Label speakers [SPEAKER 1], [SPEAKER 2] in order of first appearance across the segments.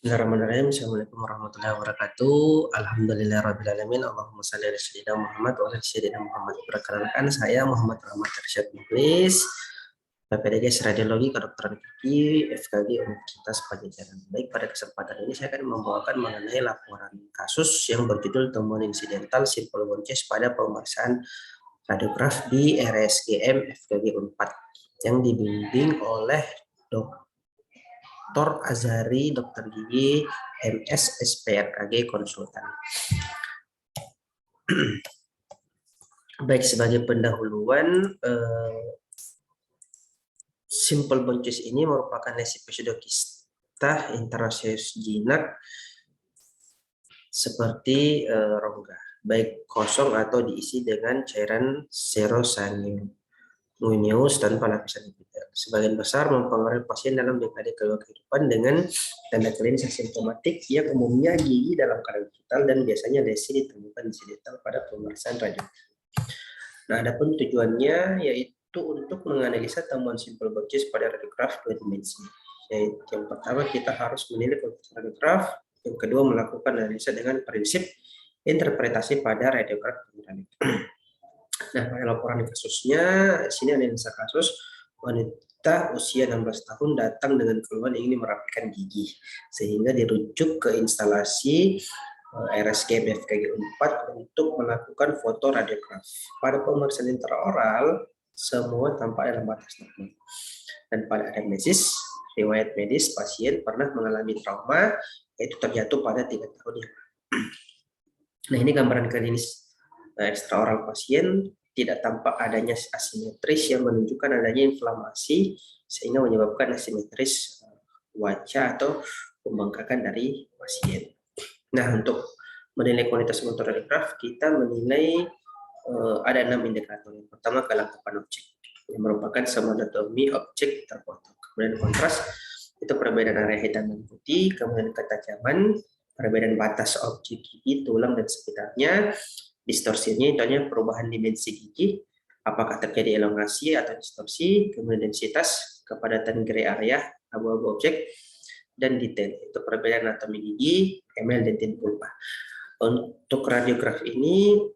[SPEAKER 1] Bismillahirrahmanirrahim. Assalamualaikum warahmatullahi wabarakatuh. Alhamdulillahirrahmanirrahim. Allahumma salli ala sayyidina Muhammad wa ala sayyidina Muhammad. Perkenalkan, saya Muhammad Rahmat Arsyad Mukhlis, PPDG Radiologi Kedokteran Gigi FKG Universitas Pajajaran. Baik, pada kesempatan ini saya akan membawakan mengenai laporan kasus yang berjudul temuan insidental simple bone chest pada pemeriksaan radiograf di RSGM FKG Unpad yang dibimbing oleh Dr. Azhari, Dokter Gigi, MS, SPRKG, Konsultan. Baik, sebagai pendahuluan, simple bone chest ini merupakan lesi pseudokista interosseous jinak seperti rongga, baik kosong atau diisi dengan cairan serosanguineus tanpa lapisan epithel. Sebagian besar mempengaruhi pasien dalam dekade kedua kehidupan dengan tanda klinis asimptomatik yang umumnya gigi dalam keadaan vital dan biasanya lesi ditemukan insidental pada pemeriksaan radiografi. Nah, adapun tujuannya yaitu untuk menganalisa temuan simple bone chest pada radiograf dua dimensi. Yaitu yang pertama kita harus menilai kualitas radiograf, yang kedua melakukan analisa dengan prinsip interpretasi pada radiograf. Nah, laporan kasusnya, sini analisa kasus wanita usia 16 tahun datang dengan keluhan ingin merapikan gigi, sehingga dirujuk ke instalasi RSGM FKG Unpad untuk melakukan foto radiograf. Pada pemeriksaan intraoral, semua tampak dalam batas normal. Dan pada anamnesis, riwayat medis pasien pernah mengalami trauma, yaitu terjatuh pada 3 tahun yang lalu. Nah, ini gambaran klinis ekstraoral pasien. Tidak tampak adanya asimetris yang menunjukkan adanya inflamasi sehingga menyebabkan asimetris wajah atau pembengkakan dari pasien. Nah, untuk menilai kualitas foto radiograf, kita menilai ada 6 indikator. Yang pertama, kelengkapan objek, yang merupakan semiotomi objek terfoto. Kemudian kontras, itu perbedaan area hitam dan putih. Kemudian ketajaman, perbedaan batas objek gigi, tulang, dan sekitarnya. Distorsinya itu hanya perubahan dimensi gigi, apakah terjadi elongasi atau distorsi, kemudian densitas, kepadatan gray area, abu-abu objek, dan detail, itu perbedaan anatomi gigi, emel, dentin pulpa. Untuk radiograf ini,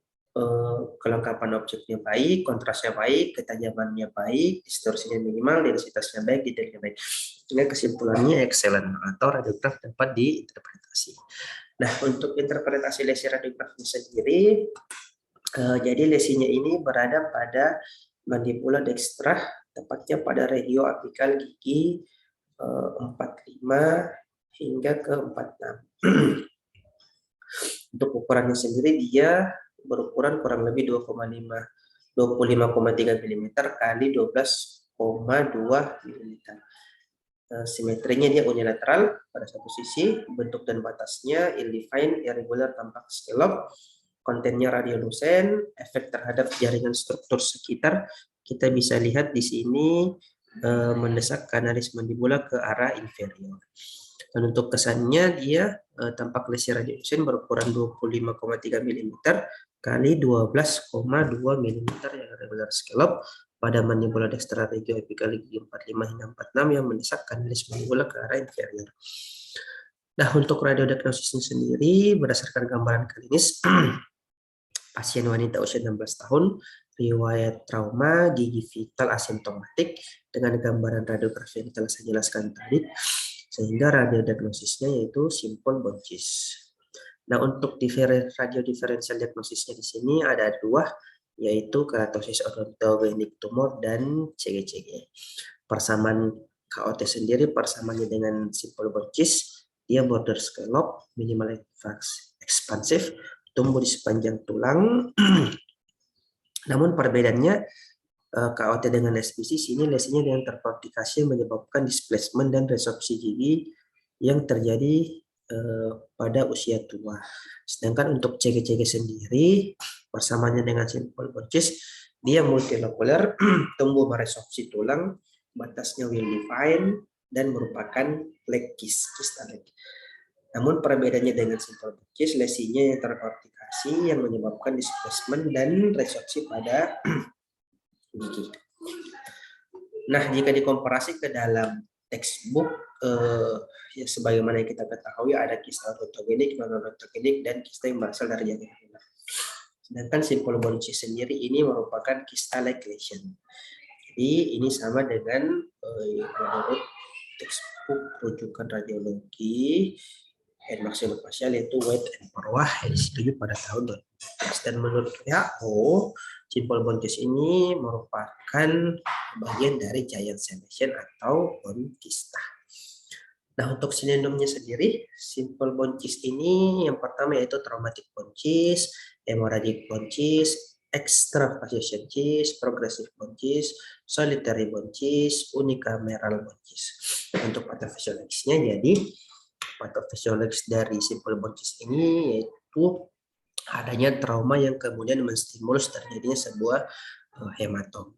[SPEAKER 1] kelengkapan objeknya baik, kontrasnya baik, ketajamannya baik, distorsinya minimal, densitasnya baik, detailnya baik. Sehingga kesimpulannya excellent, atau radiograf dapat diinterpretasi. Nah, untuk interpretasi lesi radiograf sendiri, jadi lesinya ini berada pada mandibula dextra, tepatnya pada regio apikal gigi 45 hingga ke 46. Untuk ukurannya sendiri dia berukuran kurang lebih 25,3 mm kali 12,2 mm. Simetrinya dia unilateral pada satu sisi, bentuk dan batasnya ill-defined, irregular, tampak scallop, kontennya radiolucent, efek terhadap jaringan struktur sekitar kita bisa lihat di sini mendesak kanalis mandibula ke arah inferior. Dan untuk kesannya dia tampak lesi radiolucent berukuran 25,3 mm kali 12,2 mm yang regular scallop pada mandibula dextra regio apikal gigi 45 hingga 46 yang mendesak kanalis mandibula ke arah inferior. Nah, untuk radiodiagnosisnya sendiri berdasarkan gambaran klinis pasien wanita usia 16 tahun, riwayat trauma, gigi vital asimptomatik dengan gambaran radiografi yang telah saya jelaskan tadi, sehingga radiodiagnosisnya yaitu simple bone chest. Nah, untuk radiodiferensial diagnosisnya di sini ada dua, yaitu keratosis odontogenic tumor dan CGCG. Persamaan KOT sendiri persamaannya dengan simple bone chest, dia border scallop, minimal expansif, tumbuh di sepanjang tulang. Namun perbedaannya KOT dengan SBC, sini lesinya dengan terprodikasi yang menyebabkan displacement dan resorpsi gigi yang terjadi pada usia tua. Sedangkan untuk CGCG sendiri persamaannya dengan simple bone chest, dia multilokular, tumbuh meresorpsi tulang, batasnya well defined dan merupakan leg kista leg. Namun perbedaannya dengan simple bone chest, lesinya yang terprodikasi yang menyebabkan displacement dan resorpsi pada gigi. Nah, jika dikomparasi ke dalam textbook ya sebagaimana yang kita ketahui ada kista odontogenik, non-odontogenik, dan kista yang berasal dari jaringan anular. Sedangkan simple bone cyst sendiri ini merupakan kista like lesion. Jadi ini sama dengan menurut textbook rujukan radiologi head maxillofacial yaitu White and Porwah yang disetujui pada tahun 2014. Dan menurut WHO, simple bone cyst ini merupakan bagian dari giant cell lesion atau bone kista. Nah, untuk sinonimnya sendiri, simple bone cyst ini yang pertama yaitu traumatic bone cyst, hemorrhagic bone cyst, extravasation cyst, progressive bone cyst, solitary bone cyst, unicameral bone cyst. Untuk pathophysiologisnya, jadi pathophysiologis dari simple bone cyst ini yaitu adanya trauma yang kemudian menstimulus terjadinya sebuah hematom,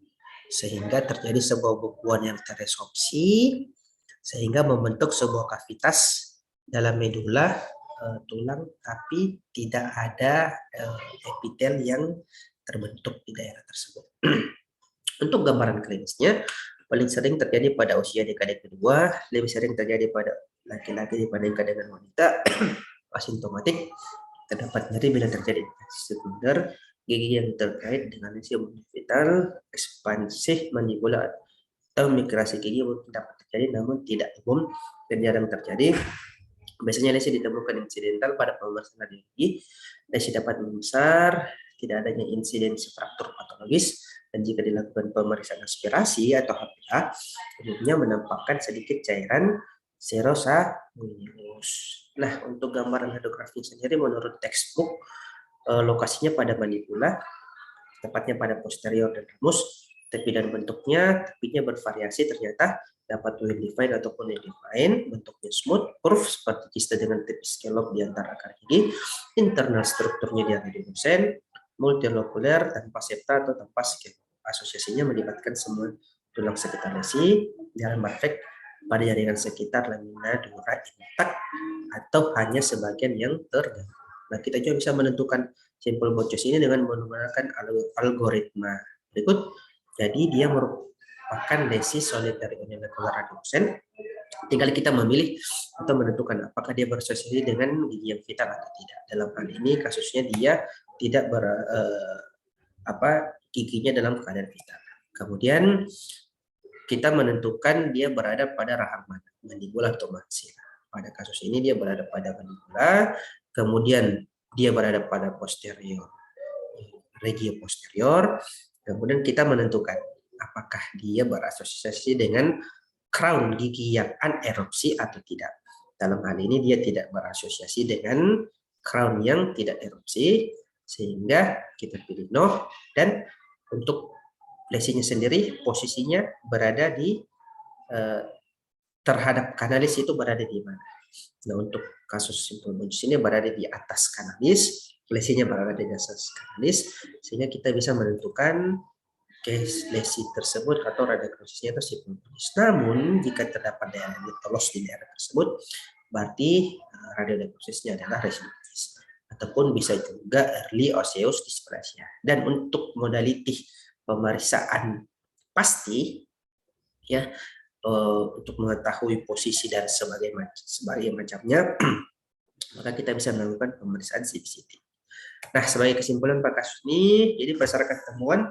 [SPEAKER 1] sehingga terjadi sebuah bekuan yang teresorpsi sehingga membentuk sebuah kavitas dalam medula tulang, tapi tidak ada epitel yang terbentuk di daerah tersebut. Untuk gambaran klinisnya, paling sering terjadi pada usia dekade kedua, lebih sering terjadi pada laki-laki dibandingkan dengan wanita, asimptomatik, terdapat nyeri bila terjadi sekunder, gigi yang terkait dengan lesi vital, ekspansif mandibula atau migrasi gigi mungkin dapat terjadi namun tidak umum dan jarang terjadi. Biasanya lesi ditemukan insidental pada pemeriksaan radiologi. Lesi dapat membesar, tidak adanya insiden fraktur patologis, dan jika dilakukan pemeriksaan aspirasi atau HPA, umumnya menampakkan sedikit cairan serosa-mulus. Nah, untuk gambaran radiografi sendiri menurut textbook lokasinya pada mandibula, tepatnya pada posterior dan ramus. Tepi dan bentuknya, tepinya bervariasi ternyata dapat well defined ataupun undefined, bentuknya smooth, curve seperti kista dengan tepi scallop di antara akar gigi, internal strukturnya dia radiolucent, multilokuler, tanpa septa atau tanpa scallop. Asosiasinya melibatkan semua tulang sekitar lesi, dalam efek pada jaringan sekitar lamina dura intak atau hanya sebagian yang terganggu. Nah, kita juga bisa menentukan simple bone cyst ini dengan menggunakan algoritma berikut. Jadi dia merupakan lesi solitary unilateral radiolucent. Tinggal kita memilih atau menentukan apakah dia berasosiasi dengan gigi yang vital atau tidak. Dalam hal ini kasusnya dia tidak giginya dalam keadaan vital. Kemudian kita menentukan dia berada pada rahang mana, mandibula atau maxilla. Pada kasus ini dia berada pada mandibula, kemudian dia berada pada posterior, regio posterior. Kemudian kita menentukan apakah dia berasosiasi dengan crown gigi yang anerupsi atau tidak. Dalam hal ini dia tidak berasosiasi dengan crown yang tidak erupsi, sehingga kita pilih no. Dan untuk lesinya sendiri posisinya berada di terhadap kanalis itu berada di mana. Nah, untuk kasus simple bone cyst ini berada di atas kanalis, lesinya berada di atas kanalis, sehingga kita bisa menentukan lesi tersebut atau radiografisnya itu simple bone cyst. Namun jika terdapat daerah litolos di daerah tersebut, berarti radiografisnya adalah residuis ataupun bisa juga early osseous dysplasia. Dan untuk modaliti pemeriksaan pasti ya untuk mengetahui posisi dan sebagai macamnya, maka kita bisa melakukan pemeriksaan CBCT. Nah, sebagai kesimpulan pada kasus ini, jadi berdasarkan temuan,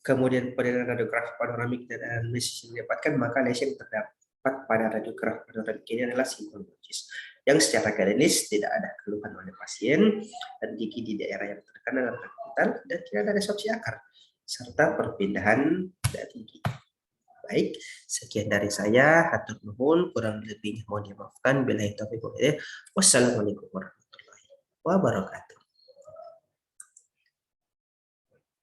[SPEAKER 1] kemudian penilaian radiografi panoramik dan analisis yang didapatkan, maka lesi yang terdapat pada radiografi panoramik ini adalah simple bone cyst yang secara klinis tidak ada keluhan oleh pasien dan gigi di daerah yang terkena dalam vital dan tidak ada resorpsi akar serta perpindahan dari gigi. Baik, sekian dari saya. Hatur nuhun, kurang lebihnya mohon dimaafkan. Billahi taufiq wal hidayah. Wassalamualaikum warahmatullahi wabarakatuh.